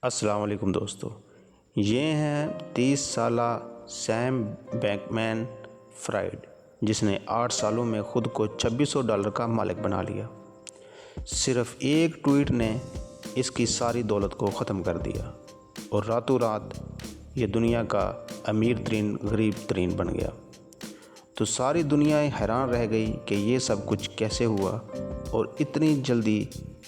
अस्सलाम वालेकुम दोस्तों, ये हैं 30 साला सैम बैंकमैन फ्राइड, जिसने 8 सालों में ख़ुद को $2600 का मालिक बना लिया। सिर्फ एक ट्वीट ने इसकी सारी दौलत को ख़त्म कर दिया और रातों रात ये दुनिया का अमीर तरीन गरीब तरीन बन गया। तो सारी दुनिया हैरान रह गई कि ये सब कुछ कैसे हुआ और इतनी जल्दी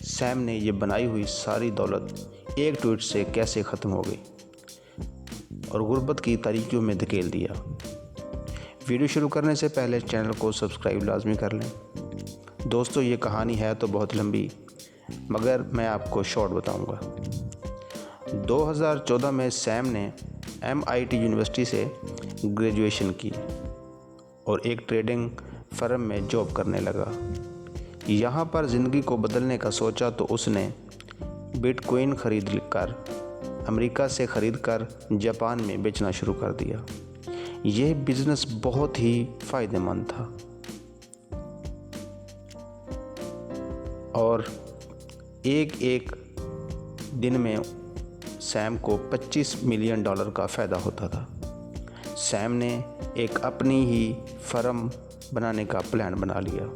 सैम ने ये बनाई हुई सारी दौलत एक ट्वीट से कैसे ख़त्म हो गई और गुर्बत की तारीकियों में धकेल दिया। वीडियो शुरू करने से पहले चैनल को सब्सक्राइब लाजमी कर लें। दोस्तों, ये कहानी है तो बहुत लंबी, मगर मैं आपको शॉर्ट बताऊंगा। 2014 में सैम ने MIT यूनिवर्सिटी से ग्रेजुएशन की और एक ट्रेडिंग फर्म में जॉब करने लगा। यहाँ पर ज़िंदगी को बदलने का सोचा तो उसने बिटकॉइन खरीद कर अमेरिका से ख़रीद कर जापान में बेचना शुरू कर दिया। यह बिज़नेस बहुत ही फ़ायदेमंद था और एक दिन में सैम को $25 मिलियन का फ़ायदा होता था। सैम ने एक अपनी ही फर्म बनाने का प्लान बना लिया,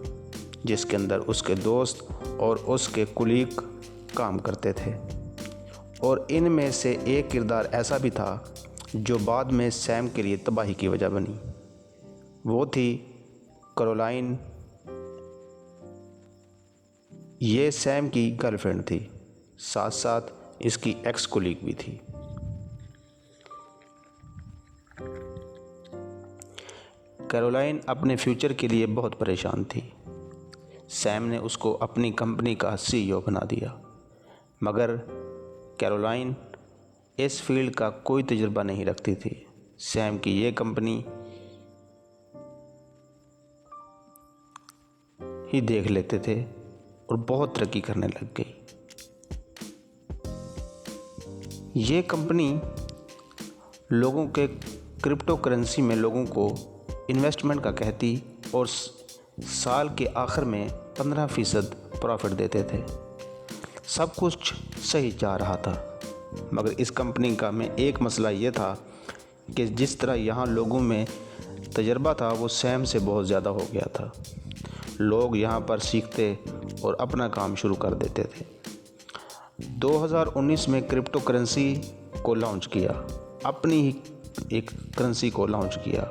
जिसके अंदर उसके दोस्त और उसके कुलीग काम करते थे और इनमें से एक किरदार ऐसा भी था जो बाद में सैम के लिए तबाही की वजह बनी। वो थी कैरोलाइन। ये सैम की गर्लफ्रेंड थी, साथ साथ इसकी एक्स कुलीग भी थी। कैरोलाइन अपने फ्यूचर के लिए बहुत परेशान थी। सैम ने उसको अपनी कंपनी का CEO बना दिया, मगर कैरोलाइन इस फील्ड का कोई तजुर्बा नहीं रखती थी। सैम की ये कंपनी ही देख लेते थे और बहुत तरक्की करने लग गई। ये कंपनी लोगों के क्रिप्टो करेंसी में लोगों को इन्वेस्टमेंट का कहती और साल के आखिर में 15% प्रॉफिट देते थे। सब कुछ सही जा रहा था, मगर इस कंपनी का में एक मसला ये था कि जिस तरह यहाँ लोगों में तजर्बा था वो सैम से बहुत ज़्यादा हो गया था। लोग यहाँ पर सीखते और अपना काम शुरू कर देते थे। 2019 में क्रिप्टो करेंसी को लॉन्च किया, अपनी ही एक करेंसी को लॉन्च किया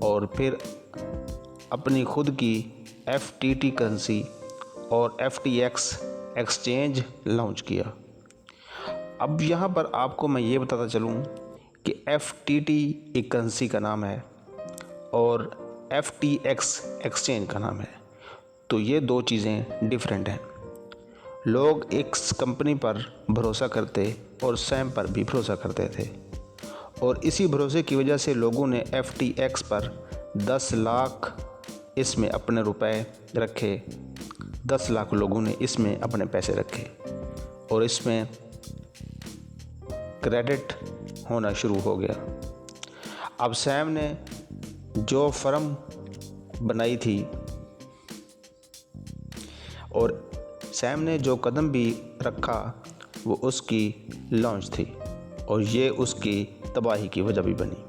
और फिर अपनी खुद की FTT करेंसी और FTX एक्सचेंज लॉन्च किया। अब यहाँ पर आपको मैं ये बताता चलूँ कि FTT एक करेंसी का नाम है और FTX एक्सचेंज का नाम है, तो ये दो चीज़ें डिफरेंट हैं। लोग एक कंपनी पर भरोसा करते और सैम पर भी भरोसा करते थे और इसी भरोसे की वजह से लोगों ने FTX पर 10 लाख इसमें अपने रुपए रखे। 10 लाख लोगों ने इसमें अपने पैसे रखे और इसमें क्रेडिट होना शुरू हो गया। अब सैम ने जो फर्म बनाई थी और सैम ने जो कदम भी रखा वो उसकी लॉन्च थी और ये उसकी तबाही की वजह भी बनी।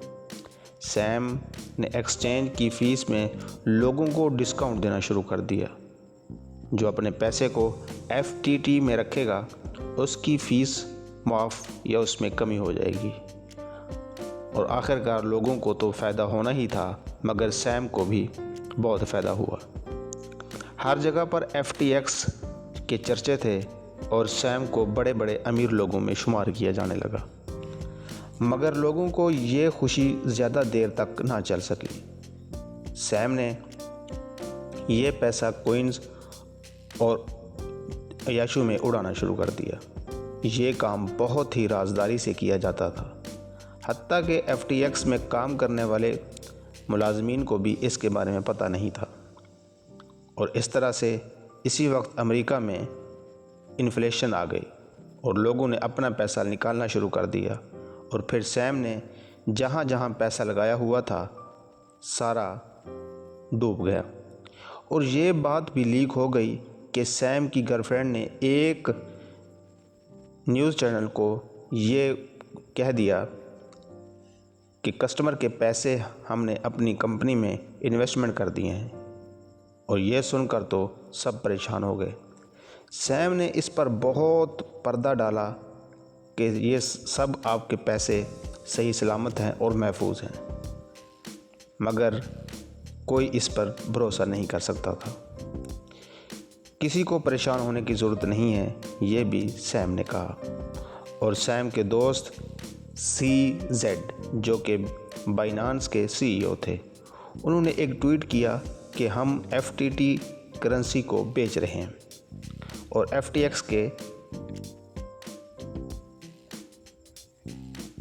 सैम ने एक्सचेंज की फ़ीस में लोगों को डिस्काउंट देना शुरू कर दिया। जो अपने पैसे को FTT में रखेगा उसकी फ़ीस माफ़ या उसमें कमी हो जाएगी और आखिरकार लोगों को तो फ़ायदा होना ही था, मगर सैम को भी बहुत फ़ायदा हुआ। हर जगह पर FTX के चर्चे थे और सैम को बड़े बड़े अमीर लोगों में शुमार किया जाने लगा, मगर लोगों को ये खुशी ज़्यादा देर तक ना चल सकी। सैम ने ये पैसा कोइंस और अयाशू में उड़ाना शुरू कर दिया। ये काम बहुत ही राजदारी से किया जाता था, हत्ता कि FTX में काम करने वाले मुलाजमीन को भी इसके बारे में पता नहीं था और इस तरह से इसी वक्त अमेरिका में इन्फ्लेशन आ गई और लोगों ने अपना पैसा निकालना शुरू कर दिया और फिर सैम ने जहाँ जहाँ पैसा लगाया हुआ था सारा डूब गया। और ये बात भी लीक हो गई कि सैम की गर्लफ्रेंड ने एक न्यूज़ चैनल को ये कह दिया कि कस्टमर के पैसे हमने अपनी कंपनी में इन्वेस्टमेंट कर दिए हैं। और ये सुनकर तो सब परेशान हो गए। सैम ने इस पर बहुत पर्दा डाला कि ये सब आपके पैसे सही सलामत हैं और महफूज हैं, मगर कोई इस पर भरोसा नहीं कर सकता था। किसी को परेशान होने की ज़रूरत नहीं है, ये भी सैम ने कहा। और सैम के दोस्त CZ, जो कि बाइनांस के CEO थे, उन्होंने एक ट्वीट किया कि हम FTT करेंसी को बेच रहे हैं और FTX के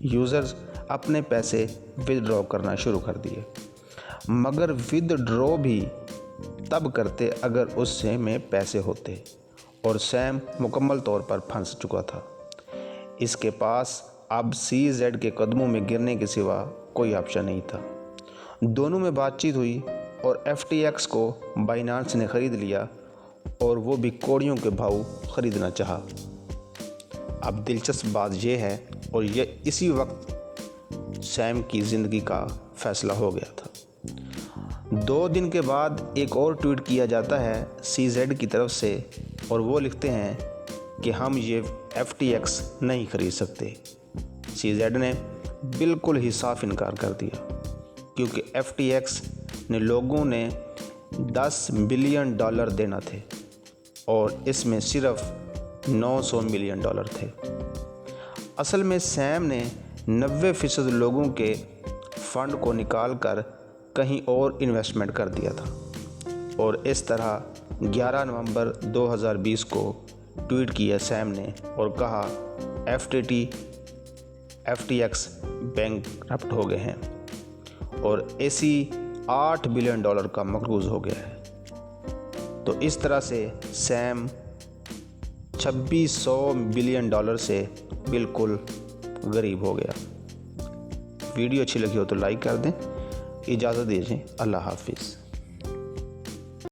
यूज़र्स अपने पैसे विदड्रॉ करना शुरू कर दिए, मगर विदड्रॉ भी तब करते अगर उससे में पैसे होते, और सैम मुकम्मल तौर पर फंस चुका था। इसके पास अब CZ के कदमों में गिरने के सिवा कोई ऑप्शन नहीं था। दोनों में बातचीत हुई और FTX को बाइनांस ने ख़रीद लिया, और वो भी कौड़ियों के भाव ख़रीदना चाहा। अब दिलचस्प बात यह है, और यह इसी वक्त सैम की ज़िंदगी का फ़ैसला हो गया था। 2 दिन के बाद एक और ट्वीट किया जाता है CZ की तरफ से, और वो लिखते हैं कि हम ये FTX नहीं खरीद सकते। CZ ने बिल्कुल ही साफ इनकार कर दिया, क्योंकि FTX ने लोगों ने $10 बिलियन देना थे और इसमें सिर्फ $900 मिलियन थे। असल में सैम ने 90% लोगों के फंड को निकाल कर कहीं और इन्वेस्टमेंट कर दिया था। और इस तरह 11 नवंबर 2020 को ट्वीट किया सैम ने और कहा FTX बैंकरप्ट हो गए हैं और ऐसी $8 बिलियन का मकरूज़ हो गया है। तो इस तरह से सैम $2600 बिलियन से बिल्कुल गरीब हो गया। वीडियो अच्छी लगी हो तो लाइक कर दें। इजाज़त दीजिए। अल्लाह हाफिज़।